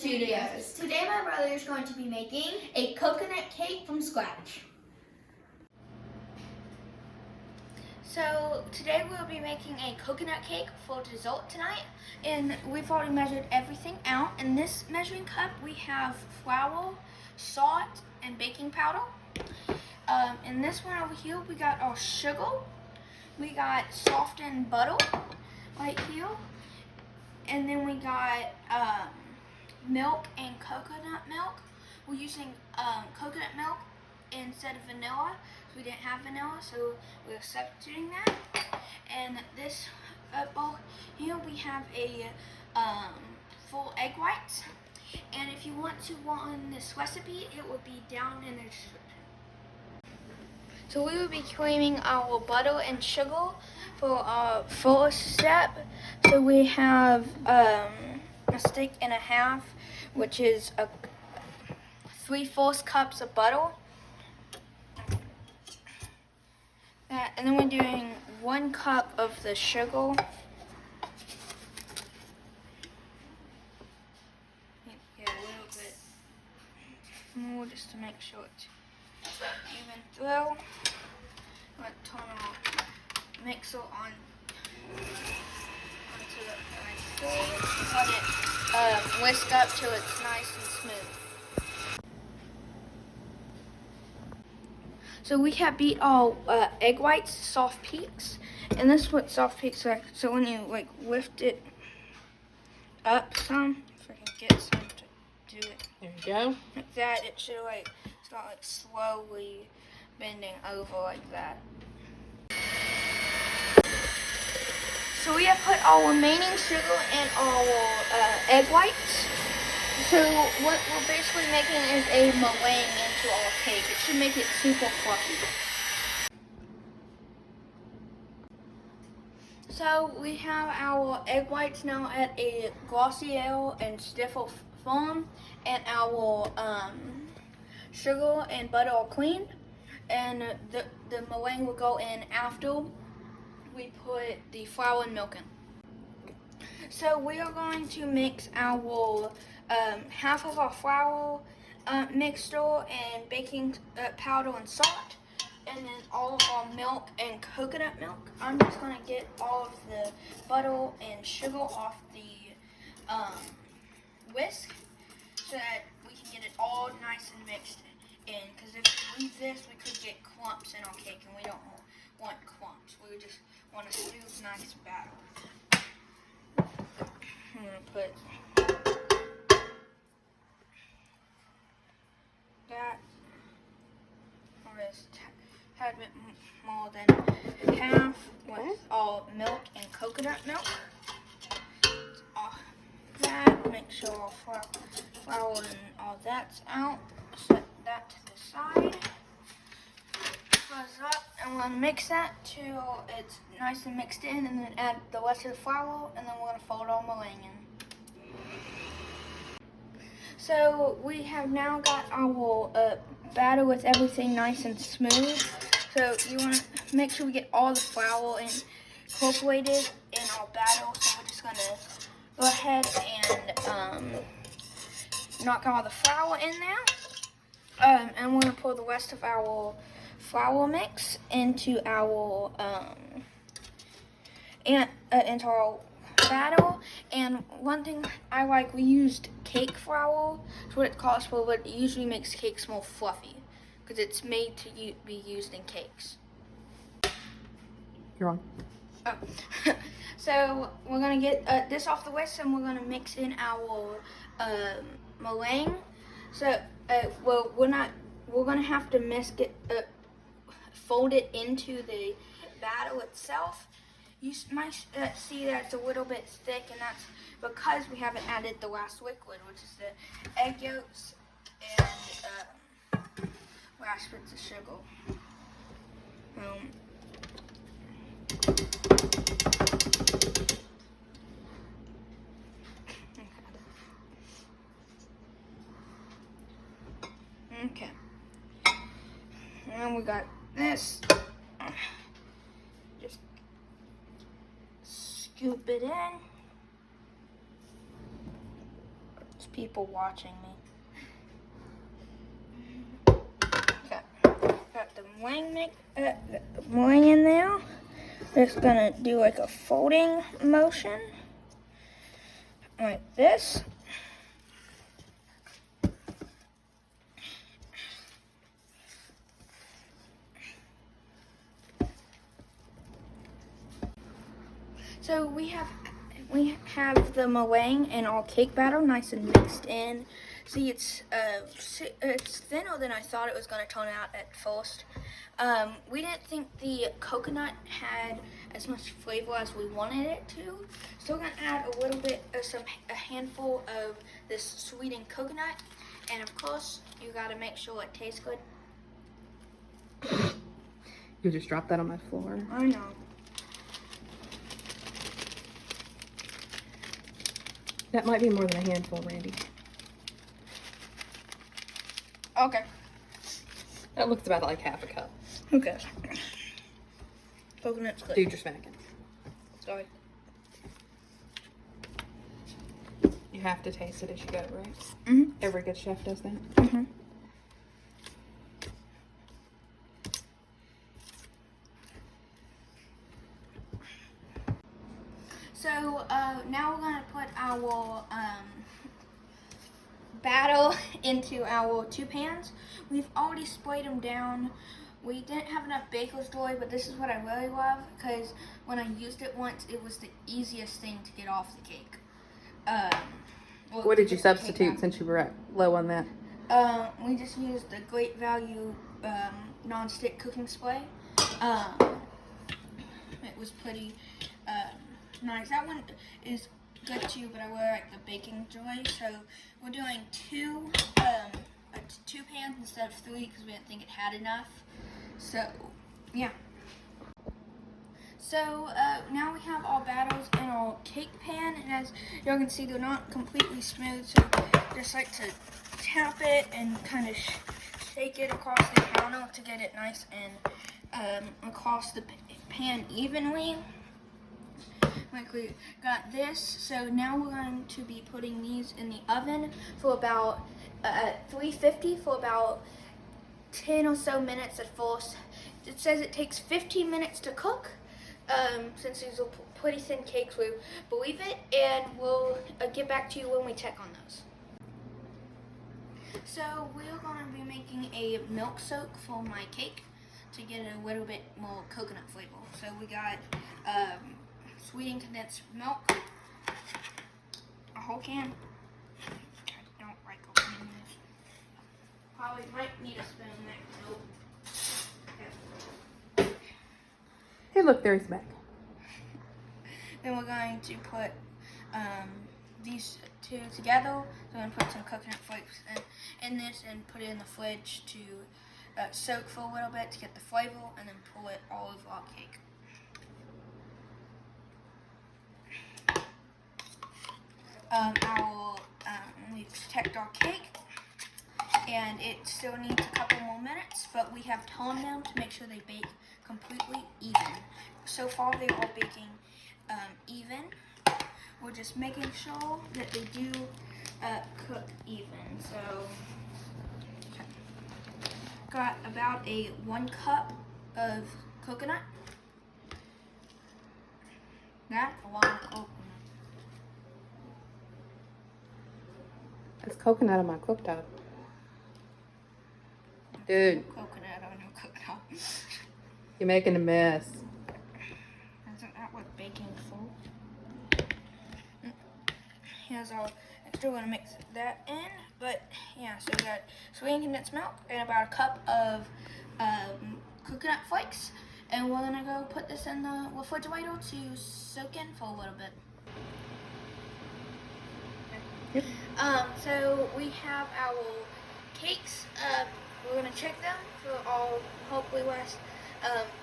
Studios. Today my brother is going to be making a coconut cake from scratch. So today we'll be making a coconut cake for dessert tonight, and we've already measured everything out. In this measuring cup we have flour, salt, and baking powder. In this one over here we got our sugar, we got softened butter right here, and then we got milk and coconut milk. We're using coconut milk instead of vanilla. We didn't have vanilla, so we're substituting that. And this bowl here we have a full egg whites. And if you want to learn this recipe, it will be down in the description. So we will be creaming our butter and sugar for our first step. So we have a stick and a half, which is 3/4 cups of butter. And then we're doing 1 cup of the sugar. Get a little bit more just to make sure it's even through. I'm going to turn our mixer on onto the let it whisk up till it's nice and smooth. So we have beat all egg whites, soft peaks, and this is what soft peaks are like. So when you like lift it up some, if I can get some to do it. There you go. Like that, it should like start like slowly bending over like that. So we have put our remaining sugar and our egg whites. So what we're basically making is a meringue into our cake. It should make it super fluffy. So we have our egg whites now at a glossier and stiffer form, and our sugar and butter are clean, and the meringue will go in after we put the flour and milk in. So we are going to mix our half of our flour mixture and baking powder and salt, and then all of our milk and coconut milk. I'm just going to get all of the butter and sugar off the whisk so that we can get it all nice and mixed in, because if we leave this we could get clumps in our cake, and we don't want clumps. We just want a smooth, nice batter. I'm going to put that, or just a tad bit more than half with all milk and coconut milk. That, make sure our flour and all that's out. Set that to the side. Close up, and we're going to mix that till it's nice and mixed in, and then add the rest of the flour, and then we're going to fold our meringue in. So we have now got our batter with everything nice and smooth. So you want to make sure we get all the flour incorporated in our batter. So we're just going to go ahead and knock all the flour in there. And we're going to pour the rest of our flour mix into our into our batter. And one thing I like, we used cake flour. That's what it calls for, but it usually makes cakes more fluffy because it's made to be used in cakes. You're on. Oh. So we're gonna get this off the whisk, and we're gonna mix in our meringue. So well, we're gonna have to fold it into the batter itself. You might see that it's a little bit thick, and that's because we haven't added the last liquid, which is the egg yolks and last bits of sugar. Okay. And we got this. Just scoop it in. people watching me. Got the meringue in there. Just gonna do like a folding motion, like this. So we have the meringue and our cake batter nice and mixed in. See, it's thinner than I thought it was going to turn out at first. We didn't think the coconut had as much flavor as we wanted it to, so we're going to add a little bit of a handful of this sweetened coconut, and of course you got to make sure it tastes good. You just dropped that on my floor. I know. That might be more than a handful, Randy. Okay. That looks about like half a cup. Who cares? Coconut's good. Dude, you're smacking. Sorry. You have to taste it as you go, right? Mm-hmm. Every good chef does that. Mm-hmm. So now we're gonna put our batter into our 2 pans. We've already sprayed them down. We didn't have enough baker's dough, but this is what I really love because when I used it once, it was the easiest thing to get off the cake. What did you substitute since you were low on that? We just used the Great Value non-stick cooking spray. It was pretty nice. That one is good too, but I really like the baking joy. So we're doing 2 pans instead of 3 because we didn't think it had enough. So yeah. So now we have our batters in our cake pan, and as y'all can see, they're not completely smooth. So just like to tap it and kind of shake it across the counter to get it nice and across the pan evenly. Like we got this, so now we're going to be putting these in the oven for about 350 for about 10 or so minutes at first. It says it takes 15 minutes to cook. Since these are pretty thin cakes, we believe it, and we'll get back to you when we check on those. So we're going to be making a milk soak for my cake to get a little bit more coconut flavor. So we got sweetened condensed milk, a whole can. I don't like opening this. Probably might need a spoon next. Nope. Okay. Hey, look, there's back. Then we're going to put these 2 together. So I'm going to put some coconut flakes in this and put it in the fridge to soak for a little bit to get the flavor, and then pull it all over our cake. We've checked our cake, and it still needs a couple more minutes, but we have turned them to make sure they bake completely even. So far, they are baking even. We're just making sure that they do cook even. So, got about 1 cup of coconut. That's a lot of coconut. There's coconut on my cooktop. Dude. Coconut on your cooktop. You're making a mess. Isn't that what baking's for? Here's our extra. We're gonna mix that in, but yeah. So we got sweetened condensed milk and about a cup of coconut flakes, and we're gonna go put this in the refrigerator to soak in for a little bit. Yep. So we have our cakes. We're gonna check them for all hopefully less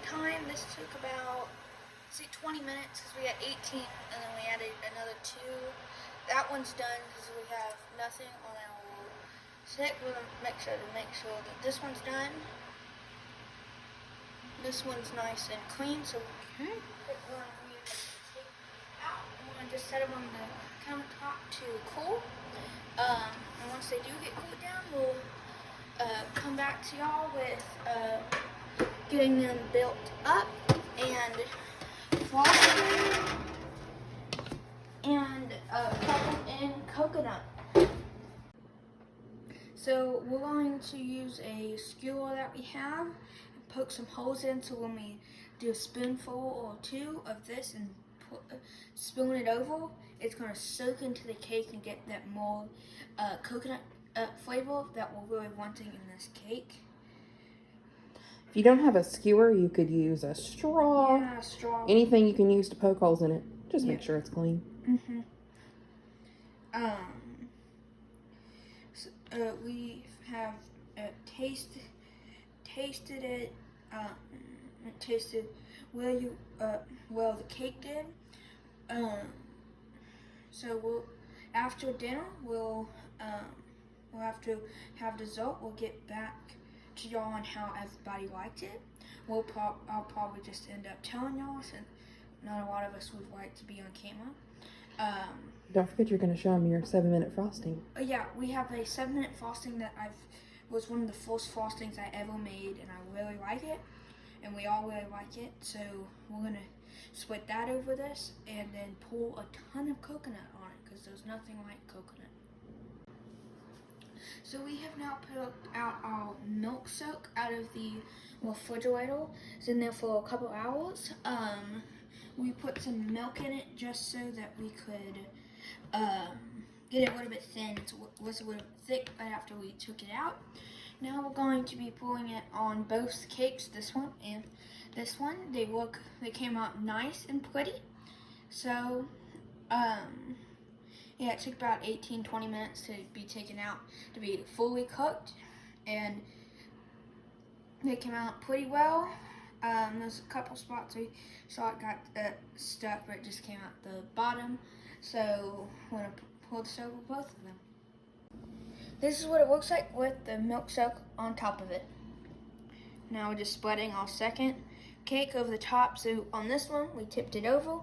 time. This took about 20 minutes because we had 18, and then we added another 2. That one's done because we have nothing on our stick. We're gonna make sure that this one's done. This one's nice and clean, so we're gonna take out. We're gonna just set them on the countertop to cool. And once they do get cooled down, we'll come back to y'all with getting them built up and frosted and covered in coconut. So we're going to use a skewer that we have and poke some holes in, so when we do a spoonful or two of this and spoon it over, it's going to soak into the cake and get that more coconut flavor that we're really wanting in this cake. If you don't have a skewer, you could use a straw. Yeah, a straw. Anything you can use to poke holes in it. Just make sure it's clean. Mm-hmm. We have tasted it. Tasted well the cake did. So after dinner we'll have to have dessert. We'll get back to y'all on how everybody liked it. I'll probably just end up telling y'all, since not a lot of us would like to be on camera. Don't forget you're going to show them your 7-minute frosting. Yeah, we have a 7-minute frosting that was one of the first frostings I ever made, and I really like it, and we all really like it. So we're going to spread that over this and then pour a ton of coconut on it, because there's nothing like coconut. So we have now put out our milk soak out of the refrigerator. It's in there for a couple hours. We put some milk in it just so that we could get it a little bit thin. It was a little thick right after we took it out. Now we're going to be pouring it on both cakes, this one and this one. They came out nice and pretty. So, yeah, it took about 18-20 minutes to be taken out to be fully cooked, and they came out pretty well. There's a couple spots we saw it got stuck, but it just came out the bottom. So we're gonna pour this over both of them. This is what it looks like with the milk soak on top of it. Now we're just spreading our second cake over the top. So on this one, we tipped it over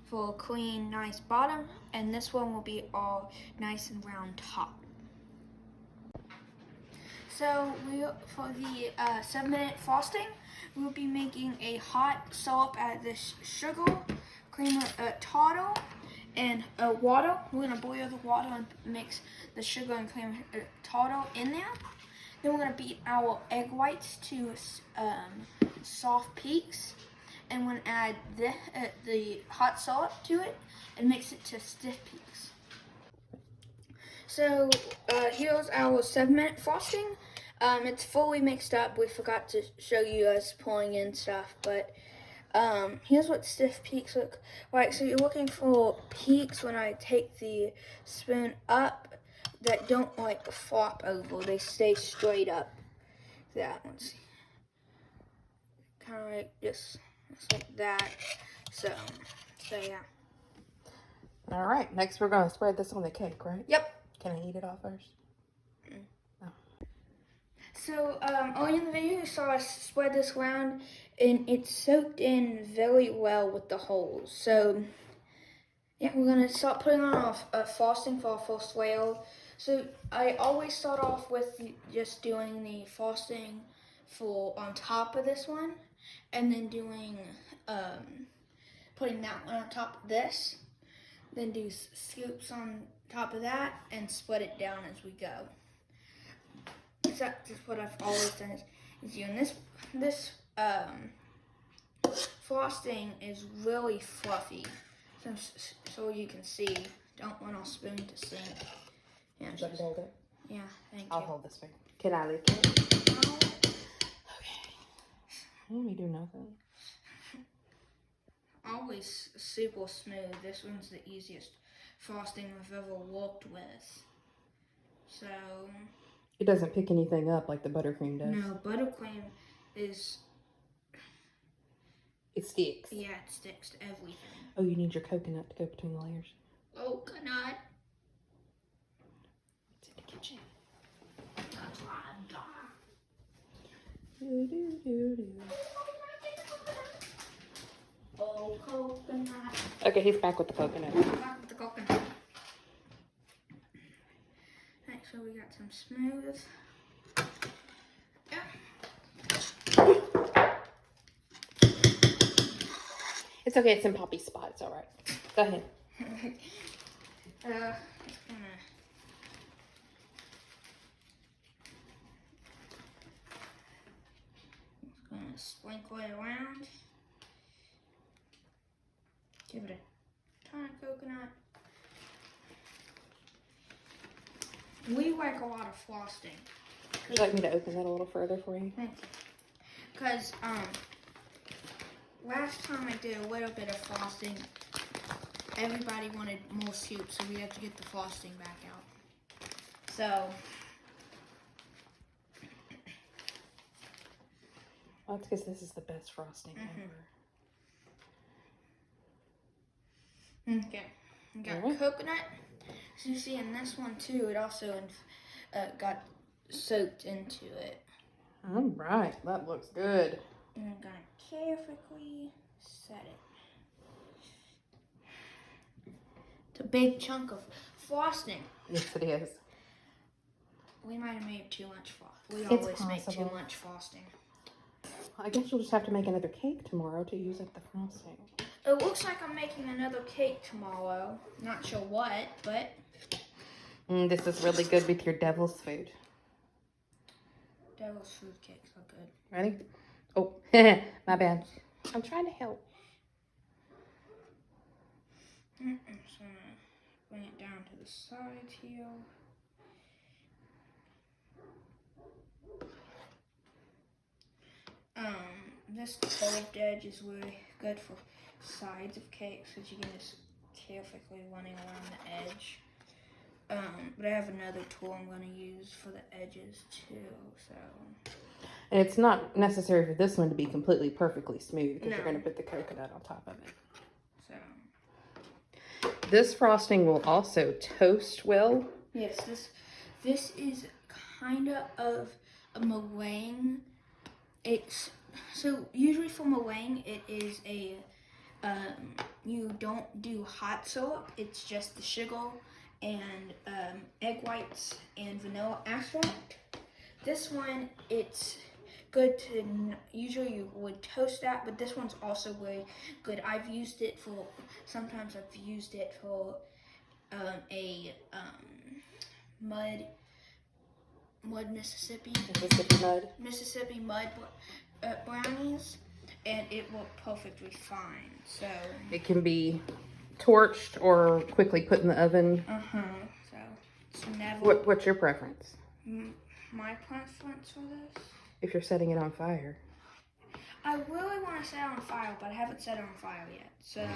for a clean, nice bottom, and this one will be all nice and round top. So for the 7-minute frosting, we'll be making a hot syrup out of this sugar, cream tartar, and water. We're gonna boil the water and mix the sugar and cream tartar in there. Then we're gonna beat our egg whites to soft peaks, and we're gonna add the hot syrup to it and mix it to stiff peaks. So here's our 7-minute frosting. It's fully mixed up. We forgot to show you us pouring in stuff, but here's what stiff peaks look like. So you're looking for peaks when I take the spoon up that don't like flop over. They stay straight up. That one, see, kind of like just like that. So yeah. All right, next we're going to spread this on the cake, right? Yep. Can I eat it all first? Oh. So earlier in the video you saw us spread this around, and it's soaked in very well with the holes. So yeah, we're gonna start putting on a frosting for our first layer. So I always start off with just doing the frosting for on top of this one, and then doing putting that one on top of this, then do scoops on top of that and split it down as we go. So that's just what I've always done is doing this frosting is really fluffy, so you can see. Don't want our spoon to sink. Yeah, Hold it. Yeah, thank you. I'll hold this spoon. Can I lift it? No. Okay. Let me do nothing. Always super smooth. This one's the easiest frosting I've ever worked with. So It doesn't pick anything up like the buttercream does. no, buttercream is, It sticks. yeah, it sticks to everything. Oh, you need your coconut to go between the layers. Coconut. It's in the kitchen. That's what I've got. Oh, coconut. Okay, he's back with the coconut. Back with the coconut. got some smooth. Yeah. It's okay. It's in Poppy's spot. It's all right. Go ahead. Just gonna sprinkle it around. Give it a ton of coconut. We like a lot of frosting. Would you like me to open that a little further for you? Thank you. Because last time I did a little bit of frosting, everybody wanted more soup, so we had to get the frosting back out. So well, that's because this is the best frosting ever. Okay, we got coconut. So you see in this one too, it also got soaked into it. All right, that looks good. And I'm gonna carefully set it. It's a big chunk of frosting. Yes, it is. We might have made too much frosting. We It's always make possible. too much frosting. I guess you'll just have to make another cake tomorrow to use up the frosting. It looks like I'm making another cake tomorrow. Not sure what, but... This is really good with your devil's food. Devil's food cakes are good. Ready? Oh, my bad. I'm trying to help. I'm just gonna bring it down to the sides here. This curved edge is really good for sides of cakes because you can just carefully running around the edge. But I have another tool I'm going to use for the edges too. So. And it's not necessary for this one to be completely perfectly smooth because No. you're going to put the coconut on top of it. So. This frosting will also toast well. Yes, this is kind of a meringue. It's so usually for meringue it is a you don't do hot syrup. It's just the sugar and egg whites and vanilla extract. This one, it's good to, usually you would toast that, but this one's also really good. I've used it for, sometimes I've used it for mud Mississippi mud brownies, and it worked perfectly fine. So it can be torched or quickly put in the oven. So it's never. What's your preference? My preference for this? If you're setting it on fire. I really want to set it on fire, but I haven't set it on fire yet. So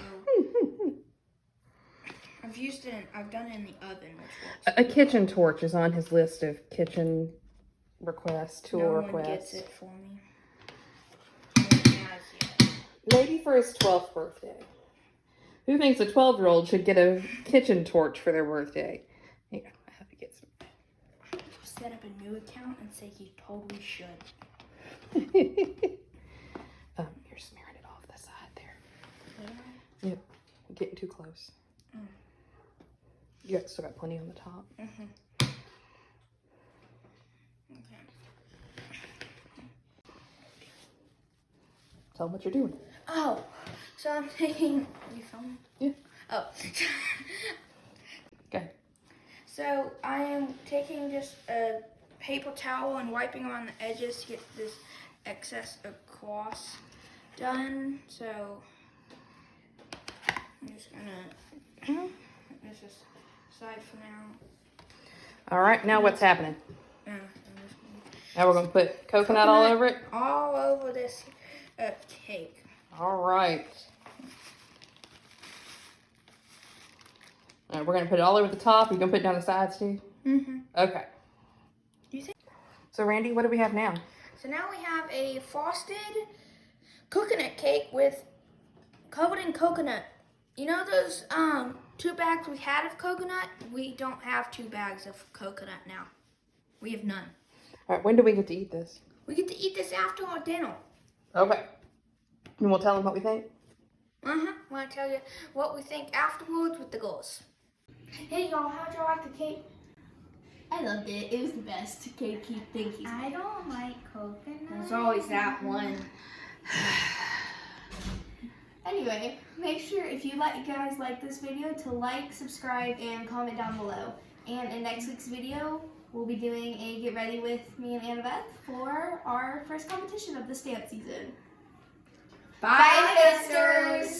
I've used it. I've done it in the oven, which works. A kitchen torch is on his list of kitchen requests, tool no requests. No one gets it for me. No one has yet. Maybe for his 12th birthday. Who thinks a 12-year-old should get a kitchen torch for their birthday? Yeah, I have to get some. Set up a new account and say he totally should. You're smearing it off the side there. Yeah. Yep. You're getting too close. You still got plenty on the top. Okay. Tell them what you're doing. Oh, so I'm taking. Are you filming? Yeah. Oh. Okay. So I am taking just a paper towel and wiping around the edges to get this excess across done. So I'm just gonna put this aside for now. All right. Now what's happening? Now we're gonna put coconut all over it. All over this cake. All right. All right. We're gonna put it all over the top. You gonna put it down the sides too? Okay. Do you think? So Randy, what do we have now? So now we have a frosted coconut cake with covered in coconut. You know those 2 bags we had of coconut? We don't have 2 bags of coconut now. We have none. All right. When do we get to eat this? We get to eat this after our dinner. Okay. And we'll tell them what we think. Want to tell you what we think afterwards with the girls. Hey y'all, how'd y'all like the cake? I loved it. It was the best cake he think he's I don't like coconut. There's always that one. Anyway, make sure if you guys like this video to like, subscribe, and comment down below. And in next week's video, we'll be doing a get ready with me and Annabeth for our first competition of the stamp season. Bye, sisters.